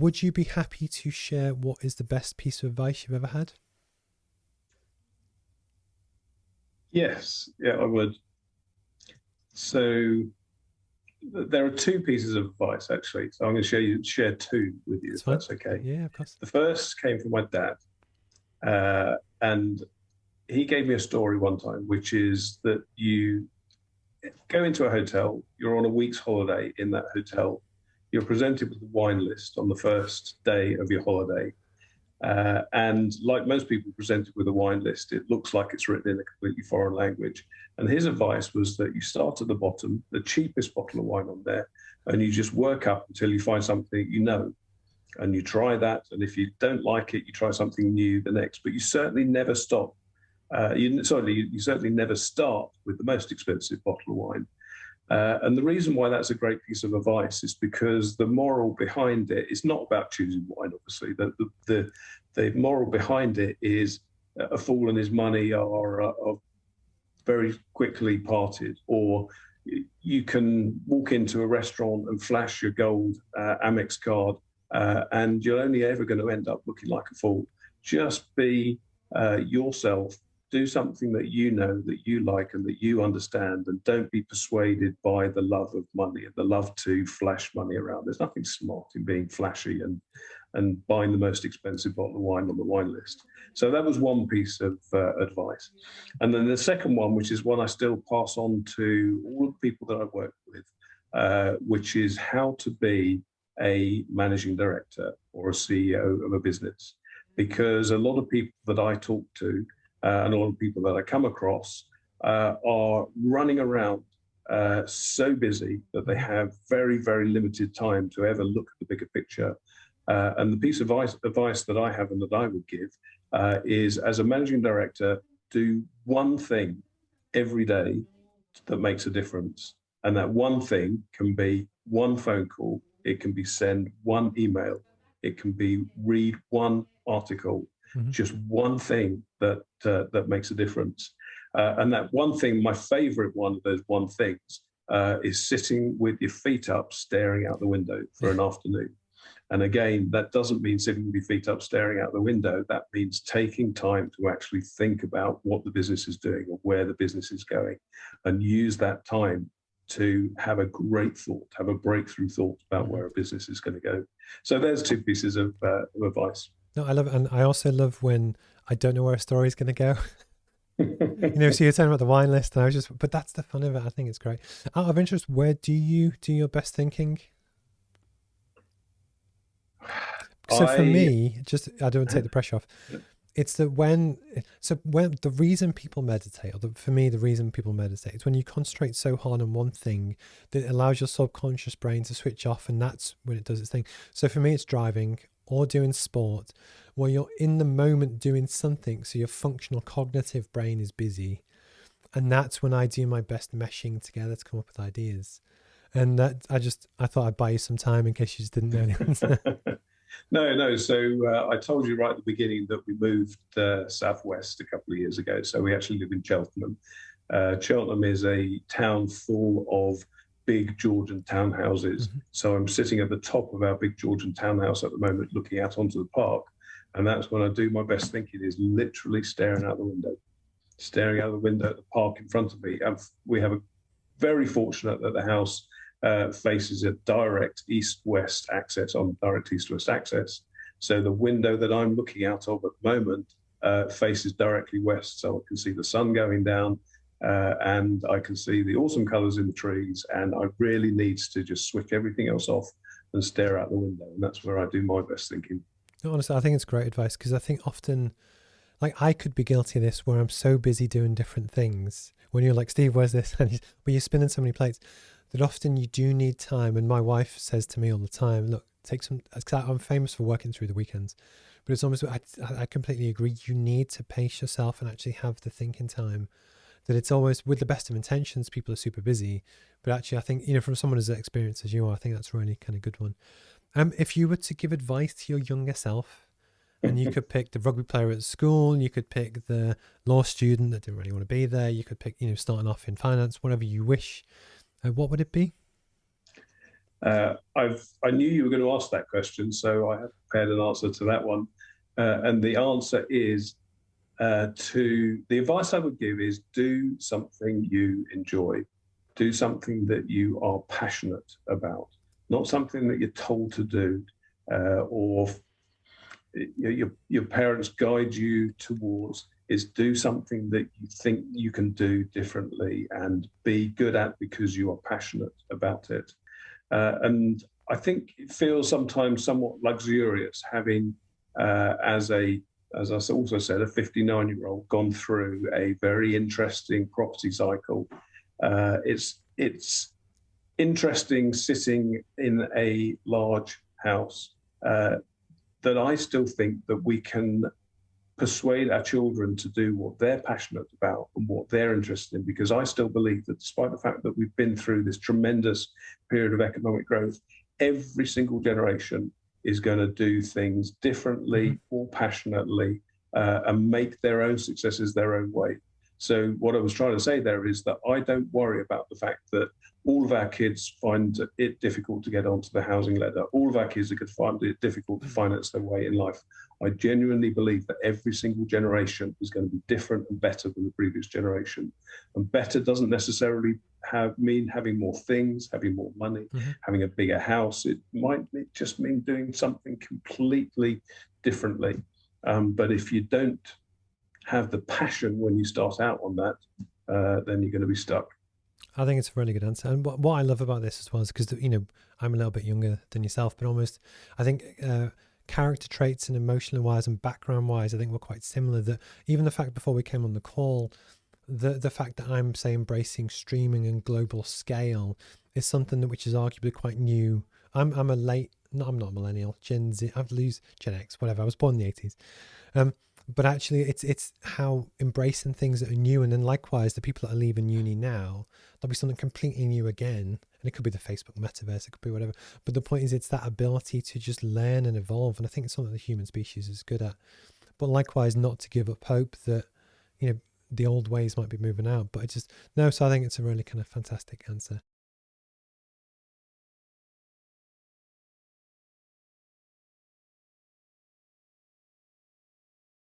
Would you be happy to share what is the best piece of advice you've ever had? Yes, yeah, I would. So there are two pieces of advice actually. So I'm going to share two with you, That's if fine. that's okay. Yeah, of course. The first came from my dad, and he gave me a story one time, which is that you go into a hotel, you're on a week's holiday in that hotel, you're presented with a wine list on the first day of your holiday. And like most people presented with a wine list, it looks like it's written in a completely foreign language. And his advice was that you start at the bottom, the cheapest bottle of wine on there, and you just work up until you find something you know. And you try that. And if you don't like it, you try something new the next. But you certainly never stop. You certainly never start with the most expensive bottle of wine. And the reason why that's a great piece of advice is because the moral behind it is not about choosing wine, obviously. The moral behind it is a fool and his money are very quickly parted, or you can walk into a restaurant and flash your gold Amex card, and you're only ever going to end up looking like a fool. Just be yourself. Do something that you know, that you like, and that you understand, and don't be persuaded by the love of money and the love to flash money around. There's nothing smart in being flashy and buying the most expensive bottle of wine on the wine list. So that was one piece of advice. And then the second one, which is one I still pass on to all of the people that I work with, which is how to be a managing director or a CEO of a business. Because a lot of people that I talk to, and a lot of people that I come across are running around so busy that they have very, very limited time to ever look at the bigger picture. And the piece of advice that I have and that I would give is, as a managing director, do one thing every day that makes a difference. And that one thing can be one phone call, it can be send one email, it can be read one article, just one thing that makes a difference. And that one thing, my favorite one of those one things, is sitting with your feet up, staring out the window for an afternoon. And again, that doesn't mean sitting with your feet up, staring out the window. That means taking time to actually think about what the business is doing or where the business is going, and use that time to have a great thought, have a breakthrough thought about where a business is going to go. So there's two pieces of advice. No, I love it. And I also love when I don't know where a story is going to go. So you're talking about the wine list, and but that's the fun of it. I think it's great. Out of interest, where do you do your best thinking? So for me, I don't want to take the pressure off. It's that when the reason people meditate, for me, the reason people meditate is when you concentrate so hard on one thing that it allows your subconscious brain to switch off, and that's when it does its thing. So for me, it's driving or doing sport, where you're in the moment doing something, so your functional cognitive brain is busy, and that's when I do my best meshing together to come up with ideas. And that I thought I'd buy you some time in case you just didn't know. No. So I told you right at the beginning that we moved southwest a couple of years ago. So we actually live in Cheltenham. Cheltenham is a town full of big Georgian townhouses. So I'm sitting at the top of our big Georgian townhouse at the moment, looking out onto the park. And that's when I do my best thinking, is literally staring out the window at the park in front of me. And we have a very fortunate that the house faces a direct east-west access. So the window that I'm looking out of at the moment faces directly west, so I can see the sun going down, and I can see the autumn colours in the trees, and I really need to just switch everything else off and stare out the window, and that's where I do my best thinking. No, honestly, I think it's great advice, because I think often, like, I could be guilty of this, where I'm so busy doing different things. When you're like, Steve, where's this? But you're spinning so many plates that often you do need time. And my wife says to me all the time, look, take some, because I'm famous for working through the weekends, but it's almost, I completely agree. You need to pace yourself and actually have the thinking time. That it's always, with the best of intentions, people are super busy. But actually, I think, from someone as experienced as you are, I think that's a really kind of good one. If you were to give advice to your younger self, and you could pick the rugby player at school, you could pick the law student that didn't really want to be there, you could pick, starting off in finance, whatever you wish, what would it be? I knew you were going to ask that question, so I have prepared an answer to that one. And the answer is the advice I would give is do something you enjoy, do something that you are passionate about, not something that you're told to do, or your parents guide you towards. Is do something that you think you can do differently and be good at because you are passionate about it. And I think it feels sometimes somewhat luxurious having, as I also said, a 59-year-old gone through a very interesting property cycle. It's interesting sitting in a large house that I still think that we can persuade our children to do what they're passionate about and what they're interested in, because I still believe that despite the fact that we've been through this tremendous period of economic growth, every single generation is going to do things differently, more passionately, and make their own successes their own way. So what I was trying to say there is that I don't worry about the fact that all of our kids find it difficult to get onto the housing ladder. All of our kids are going to find it difficult to finance their way in life. I genuinely believe that every single generation is going to be different and better than the previous generation. And better doesn't necessarily mean having more things, having more money, having a bigger house. It might just mean doing something completely differently. But if you don't have the passion when you start out on that, then you're going to be stuck. I think it's a really good answer. And what I love about this as well is because, I'm a little bit younger than yourself, but almost, I think character traits and emotional wise and background wise, I think we're quite similar. That even the fact before we came on the call, the fact that I'm, say, embracing streaming and global scale is something which is arguably quite new. I'm a late, no, I'm not a millennial, Gen Z, I've lose Gen X, whatever. I was born in the 80s. But actually it's how embracing things that are new, and then likewise the people that are leaving uni now, there'll be something completely new again, and it could be the Facebook metaverse, it could be whatever, but the point is it's that ability to just learn and evolve, and I think it's something the human species is good at. But likewise, not to give up hope that the old ways might be moving out, but so I think it's a really kind of fantastic answer.